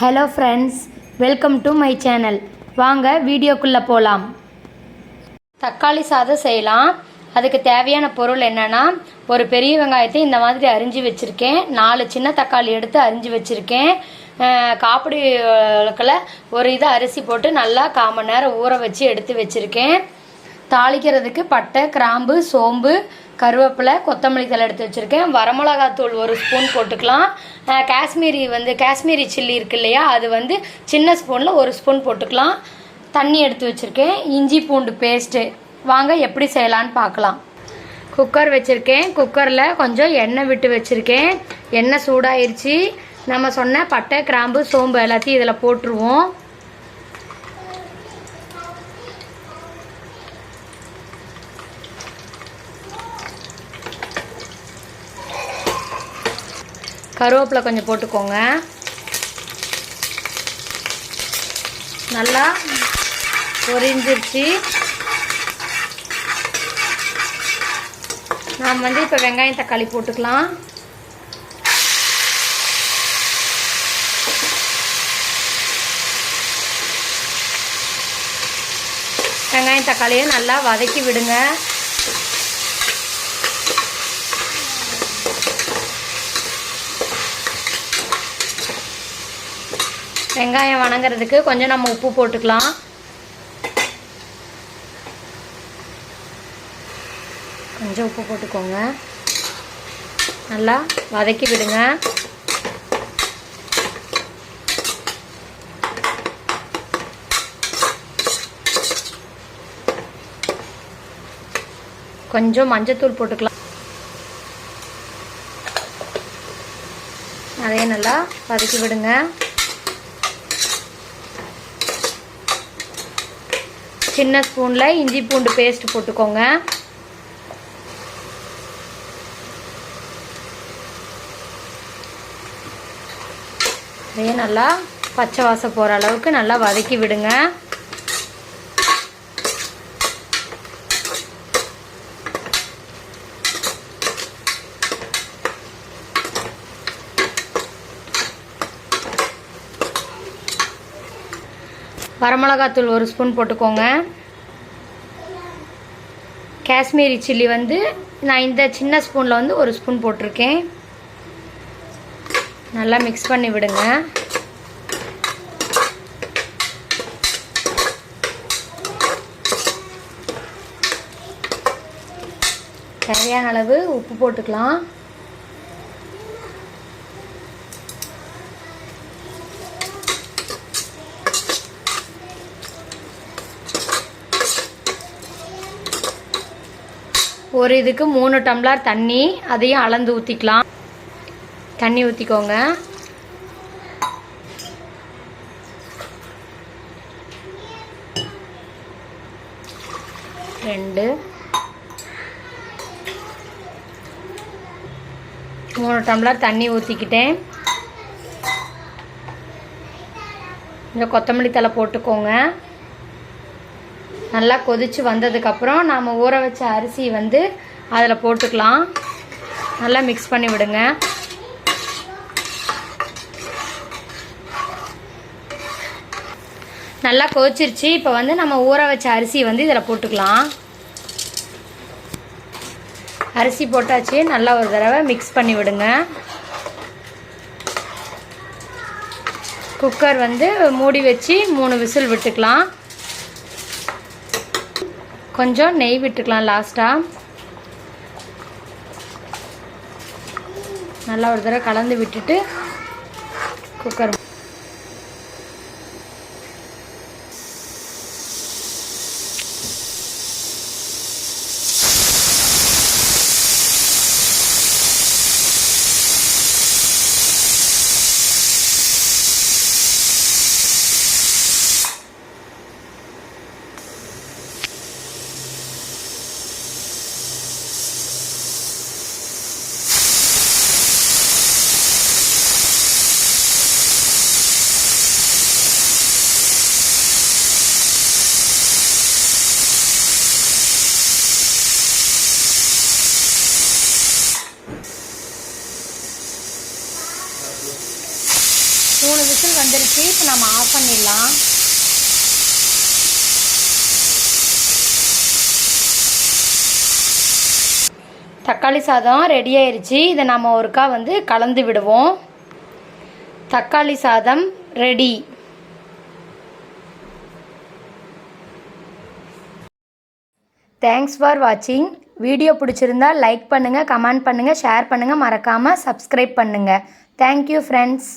Hello friends, welcome to my channel. வாங்க வீடியோக்குள்ளே போகலாம். தக்காளி சாதம் செய்யலாம். அதுக்கு தேவையான பொருள் என்னென்னா, ஒரு பெரிய வெங்காயத்தை இந்த மாதிரி அரிஞ்சு வச்சுருக்கேன். 4 சின்ன தக்காளி எடுத்து அரிஞ்சு வச்சுருக்கேன். காப்பிடி விளக்கில் ஒரு அரிசி போட்டு நல்லா 1/4 மணி நேரம் ஊற வச்சு எடுத்து வச்சுருக்கேன். தாளிக்கிறதுக்கு பட்டை, கிராம்பு, சோம்பு, கருவேப்பிலை, கொத்தமல்லி தழை எடுத்து வச்சுருக்கேன். வரமிளகாத்தூள் 1 ஸ்பூன் போட்டுக்கலாம். காஷ்மீரி சில்லி இருக்கு இல்லையா, அது சின்ன ஸ்பூனில் 1 ஸ்பூன் போட்டுக்கலாம். தண்ணி எடுத்து வச்சுருக்கேன். இஞ்சி பூண்டு பேஸ்ட்டு. வாங்க எப்படி செய்யலான்னு பார்க்கலாம். குக்கர் வச்சுருக்கேன். குக்கரில் கொஞ்சம் எண்ணெய் விட்டு வச்சுருக்கேன். எண்ணெய் சூடாயிருச்சு. நம்ம சொன்ன பட்டை, கிராம்பு, சோம்பு எல்லாத்தையும் இதில் போட்டுருவோம். கருவேப்பிலை கொஞ்சம் போட்டுக்கோங்க. நல்லா பொரிஞ்சிருச்சு. நாம் இப்போ வெங்காயம் தக்காளி போட்டுக்கலாம். வெங்காயம் தக்காளியை நல்லா வதக்கி விடுங்க. வெங்காயம் வணங்குறதுக்கு கொஞ்சம் நம்ம உப்பு போட்டுக்கலாம். கொஞ்சம் உப்பு போட்டுக்கோங்க. நல்லா வதக்கி விடுங்க. கொஞ்சம் மஞ்சத்தூள் போட்டுக்கலாம். அதையும் நல்லா வதக்கி விடுங்க. சின்ன ஸ்பூனில் இஞ்சி பூண்டு பேஸ்ட் போட்டுக்கோங்க. அதையே நல்லா பச்சை வாசம் போகிற அளவுக்கு நல்லா வதக்கி விடுங்க. வரமிளகாத்தூள் 1 ஸ்பூன் போட்டுக்கோங்க. காஷ்மீரி சில்லி நான் இந்த சின்ன ஸ்பூனில் 1 ஸ்பூன் போட்டிருக்கேன். நல்லா மிக்ஸ் பண்ணி விடுங்க. தேவையான அளவு உப்பு போட்டுக்கலாம். ஒரு இதுக்கு 3 டம்ளர் தண்ணி, அதையும் அளந்து ஊற்றிக்கலாம். தண்ணி ஊற்றிக்கோங்க. ரெண்டு 3 டம்ளர் தண்ணி ஊற்றிக்கிட்டேன். கொஞ்சம் கொத்தமல்லி தழை போட்டுக்கோங்க. நல்லா கொதித்து வந்ததுக்கப்புறம் நாம் ஊற வச்ச அரிசி அதில் போட்டுக்கலாம். நல்லா மிக்ஸ் பண்ணி விடுங்க. நல்லா கொதிச்சிருச்சு. இப்போ நம்ம ஊற வச்ச அரிசி இதில் போட்டுக்கலாம். அரிசி போட்டாச்சு. நல்லா ஒரு தடவை மிக்ஸ் பண்ணி விடுங்க. குக்கர் மூடி வச்சு 3 விசில் விட்டுக்கலாம். கொஞ்சம் நெய் விட்டுக்கலாம் லாஸ்ட்டாக. நல்லா ஒரு தடவை கலந்து விட்டுட்டு குக்கர் விசில் வந்துருச்சு. இப்போ நம்ம ஆஃப் பண்ணிடலாம். தக்காளி சாதம் ரெடி ஆயிருச்சு. இதை நம்ம ஒருக்கா கலந்து விடுவோம். தக்காளி சாதம் ரெடி. தேங்க்ஸ் ஃபார் வாட்சிங். வீடியோ பிடிச்சிருந்தா லைக் பண்ணுங்கள், கமெண்ட் பண்ணுங்கள், ஷேர் பண்ணுங்கள், மறக்காமல் சப்ஸ்கிரைப் பண்ணுங்கள். Thank you friends.